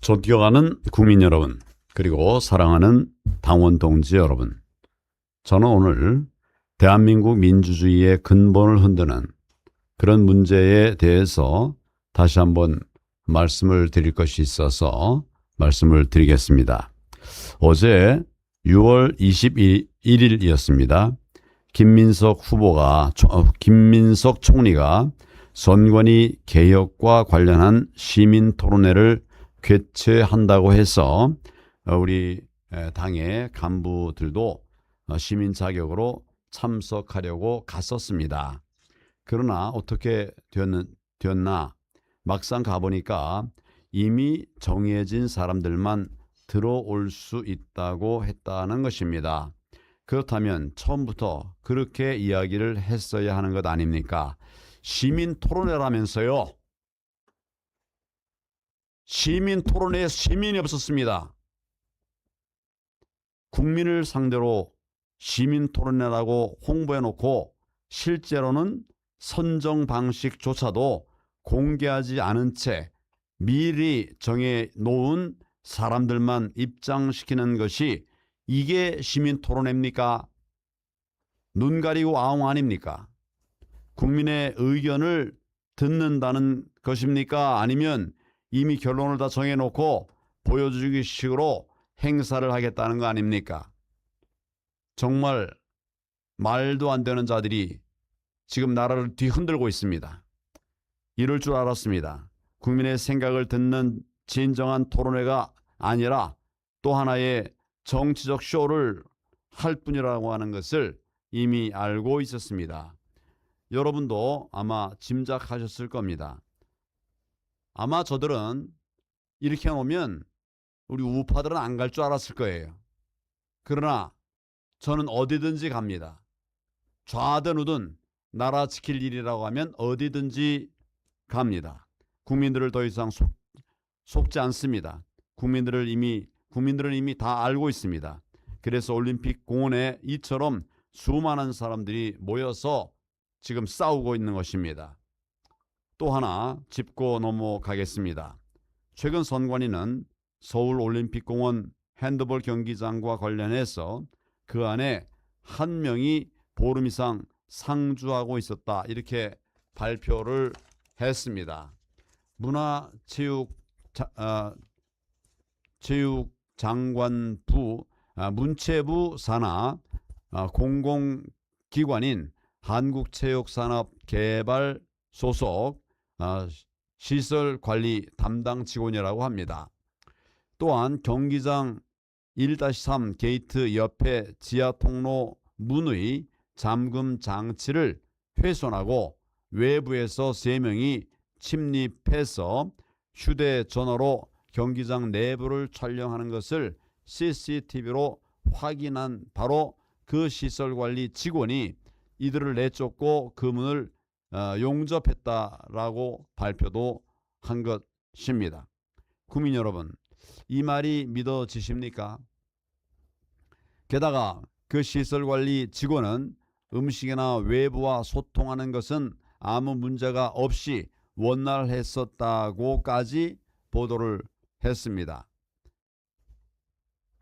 존경하는 국민 여러분, 그리고 사랑하는 당원 동지 여러분, 저는 오늘 대한민국 민주주의의 근본을 흔드는 그런 문제에 대해서 다시 한번 말씀을 드릴 것이 있어서 말씀을 드리겠습니다. 어제 6월 21일이었습니다. 김민석 총리가 선관위 개혁과 관련한 시민 토론회를 개최한다고 해서 우리 당의 간부들도 시민 자격으로 참석하려고 갔었습니다. 그러나 어떻게 되었나 막상 가보니까 이미 정해진 사람들만 들어올 수 있다고 했다는 것입니다. 그렇다면 처음부터 그렇게 이야기를 했어야 하는 것 아닙니까? 시민 토론회라면서요. 시민 토론회에 시민이 없었습니다. 국민을 상대로 시민 토론회라고 홍보해놓고 실제로는 선정 방식조차도 공개하지 않은 채 미리 정해놓은 사람들만 입장시키는 것이 이게 시민 토론회입니까? 눈 가리고 아웅 아닙니까? 국민의 의견을 듣는다는 것입니까? 아니면 이미 결론을 다 정해놓고 보여주기 식으로 행사를 하겠다는 거 아닙니까? 정말 말도 안 되는 자들이 지금 나라를 뒤흔들고 있습니다. 이럴 줄 알았습니다. 국민의 생각을 듣는 진정한 토론회가 아니라 또 하나의 정치적 쇼를 할 뿐이라고 하는 것을 이미 알고 있었습니다. 여러분도 아마 짐작하셨을 겁니다. 아마 저들은 이렇게 해놓으면 우리 우파들은 안 갈 줄 알았을 거예요. 그러나 저는 어디든지 갑니다. 좌든 우든 나라 지킬 일이라고 하면 어디든지 갑니다. 국민들을 더 이상 속지 않습니다. 국민들은 이미 다 알고 있습니다. 그래서 올림픽 공원에 이처럼 수많은 사람들이 모여서 지금 싸우고 있는 것입니다. 또 하나 짚고 넘어가겠습니다. 최근 선관위는 서울올림픽공원 핸드볼 경기장과 관련해서 그 안에 한 명이 보름 이상 상주하고 있었다, 이렇게 발표를 했습니다. 체육장관부 문체부 산하 공공기관인 한국체육산업개발 소속 시설관리 담당 직원이라고 합니다. 또한 경기장 1-3 게이트 옆에 지하통로 문의 잠금 장치를 훼손하고 외부에서 3명이 침입해서 휴대전화로 경기장 내부를 촬영하는 것을 CCTV로 확인한 바로 그 시설관리 직원이 이들을 내쫓고 그 문을 용접했다라고 발표도 한 것입니다. 국민 여러분, 이 말이 믿어지십니까? 게다가 그 시설관리 직원은 음식이나 외부와 소통하는 것은 아무 문제가 없이 원활했었다고까지 보도를 했습니다.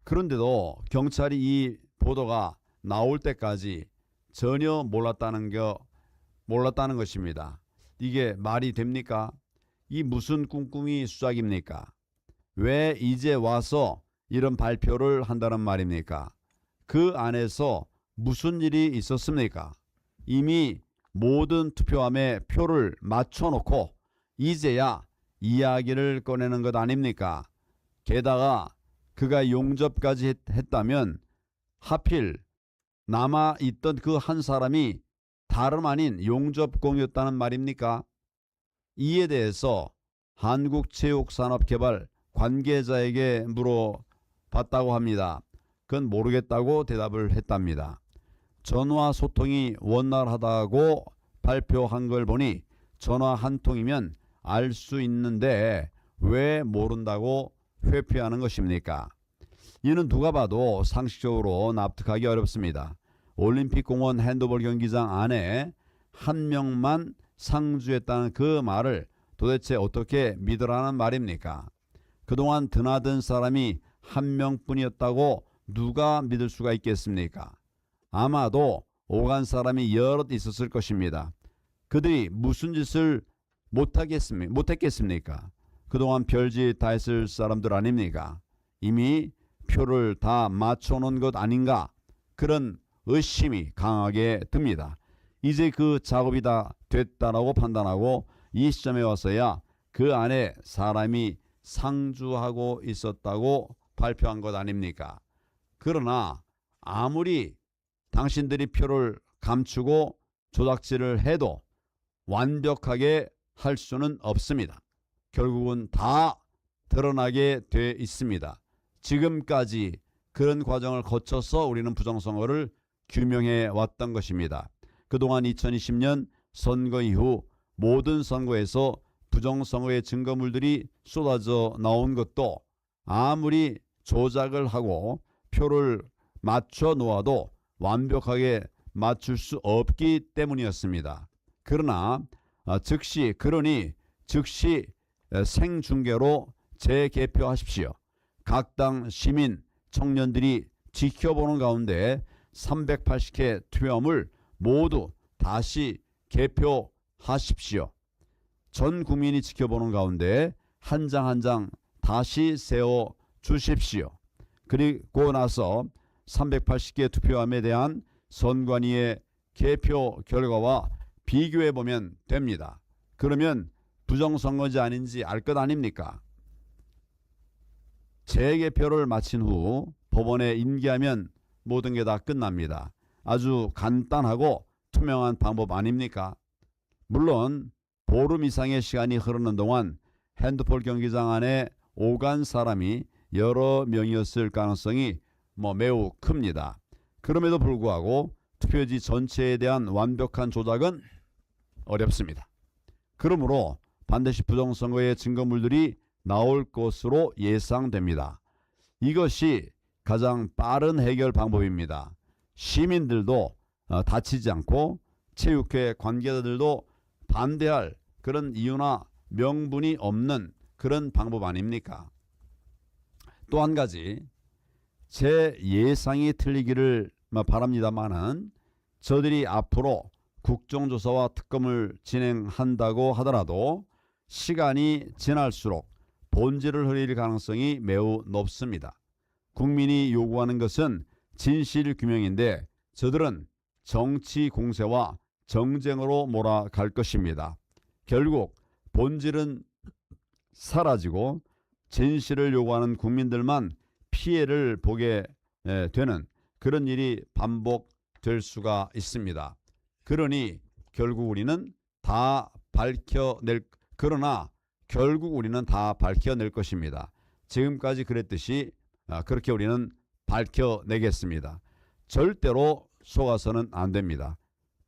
그런데도 경찰이 이 보도가 나올 때까지 전혀 몰랐다는 것입니다. 이게 말이 됩니까? 이 무슨 꿍꿍이 수작입니까? 왜 이제 와서 이런 발표를 한다는 말입니까? 그 안에서 무슨 일이 있었습니까? 이미 모든 투표함에 표를 맞춰놓고 이제야 이야기를 꺼내는 것 아닙니까? 게다가 그가 용접까지 했다면 하필 남아있던 그 한 사람이 다름 아닌 용접공이었다는 말입니까? 이에 대해서 한국체육산업개발 관계자에게 물어봤다고 합니다. 그건 모르겠다고 대답을 했답니다. 전화 소통이 원활하다고 발표한 걸 보니 전화 한 통이면 알 수 있는데 왜 모른다고 회피하는 것입니까? 이는 누가 봐도 상식적으로 납득하기 어렵습니다. 올림픽공원 핸드볼 경기장 안에 한 명만 상주했다는 그 말을 도대체 어떻게 믿으라는 말입니까? 그동안 드나든 사람이 한 명뿐이었다고 누가 믿을 수가 있겠습니까? 아마도 오간 사람이 여럿 있었을 것입니다. 그들이 무슨 짓을 못했겠습니까? 그동안 별짓 다 했을 사람들 아닙니까? 이미 표를 다 맞춰놓은 것 아닌가? 그런 의심이 강하게 듭니다. 이제 그 작업이 다 됐다라고 판단하고 이 시점에 와서야 그 안에 사람이 상주하고 있었다고 발표한 것 아닙니까? 그러나 아무리 당신들이 표를 감추고 조작질을 해도 완벽하게 할 수는 없습니다. 결국은 다 드러나게 돼 있습니다. 지금까지 그런 과정을 거쳐서 우리는 부정선거를 규명해 왔던 것입니다. 그동안 2020년 선거 이후 모든 선거에서 부정선거의 증거물들이 쏟아져 나온 것도 아무리 조작을 하고 표를 맞춰 놓아도 완벽하게 맞출 수 없기 때문이었습니다. 그러니 즉시 생중계로 재개표하십시오. 각 당 시민, 청년들이 지켜보는 가운데 380회 투표함을 모두 다시 개표하십시오. 전 국민이 지켜보는 가운데 한 장 한 장 다시 세워 주십시오. 그리고 나서 380개 투표함에 대한 선관위의 개표 결과와 비교해 보면 됩니다. 그러면 부정선거인지 아닌지 알 것 아닙니까? 재개표를 마친 후 법원에 인계하면 모든 게 다 끝납니다. 아주 간단하고 투명한 방법 아닙니까? 물론 보름 이상의 시간이 흐르는 동안 핸드폰 경기장 안에 오간 사람이 여러 명이었을 가능성이 매우 큽니다. 그럼에도 불구하고 투표지 전체에 대한 완벽한 조작은 어렵습니다. 그러므로 반드시 부정선거의 증거물들이 나올 것으로 예상됩니다. 이것이 가장 빠른 해결 방법입니다. 시민들도 다치지 않고 체육회 관계자들도 반대할 그런 이유나 명분이 없는 그런 방법 아닙니까? 또 한 가지, 제 예상이 틀리기를 바랍니다마는 저들이 앞으로 국정조사와 특검을 진행한다고 하더라도 시간이 지날수록 본질을 흐릴 가능성이 매우 높습니다. 국민이 요구하는 것은 진실 규명인데 저들은 정치 공세와 정쟁으로 몰아갈 것입니다. 결국 본질은 사라지고 진실을 요구하는 국민들만 피해를 보게 되는 그런 일이 반복될 수가 있습니다. 그러니 결국 우리는 다 밝혀낼 것입니다. 지금까지 그랬듯이 그렇게 우리는 밝혀내겠습니다. 절대로 속아서는 안 됩니다.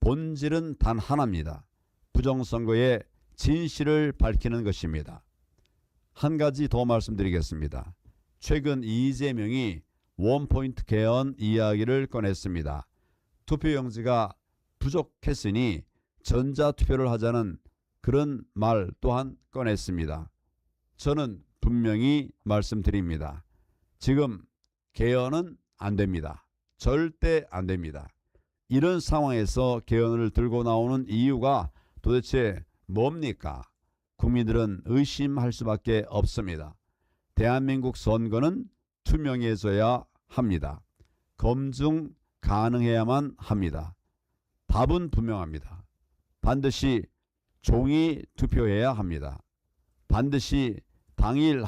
본질은 단 하나입니다. 부정선거의 진실을 밝히는 것입니다. 한 가지 더 말씀드리겠습니다. 최근 이재명이 원포인트 개헌 이야기를 꺼냈습니다. 투표용지가 부족했으니 전자투표를 하자는 그런 말 또한 꺼냈습니다. 저는 분명히 말씀드립니다. 지금 개헌은 안 됩니다. 절대 안 됩니다. 이런 상황에서 개헌을 들고 나오는 이유가 도대체 뭡니까? 국민들은 의심할 수밖에 없습니다. 대한민국 선거는 투명해져야 합니다. 검증 가능해야만 합니다. 답은 분명합니다. 반드시 종이 투표해야 합니다. 반드시 당일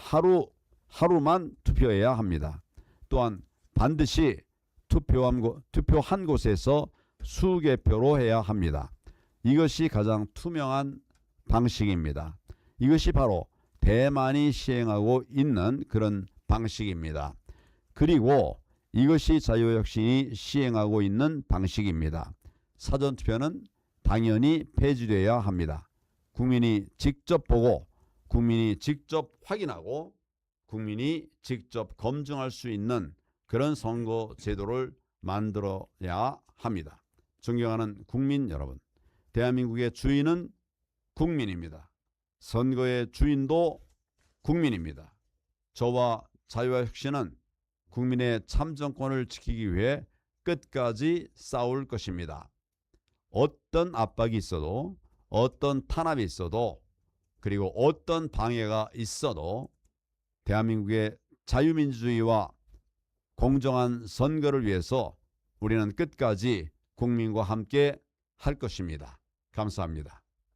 하루만 투표해야 합니다. 또한 반드시 투표한 곳에서 수개표로 해야 합니다. 이것이 가장 투명한 방식입니다. 이것이 바로 대만이 시행하고 있는 그런 방식입니다. 그리고 이것이 자유혁신이 시행하고 있는 방식입니다. 사전투표는 당연히 폐지되어야 합니다. 국민이 직접 보고 국민이 직접 확인하고 국민이 직접 검증할 수 있는 그런 선거 제도를 만들어야 합니다. 존경하는 국민 여러분, 대한민국의 주인은 국민입니다. 선거의 주인도 국민입니다. 저와 자유와 혁신은 국민의 참정권을 지키기 위해 끝까지 싸울 것입니다. 어떤 압박이 있어도, 어떤 탄압이 있어도, 그리고 어떤 방해가 있어도 대한민국의 자유민주주의와 공정한 선거를 위해서 우리는 끝까지 국민과 함께 할 것입니다. 감사합니다.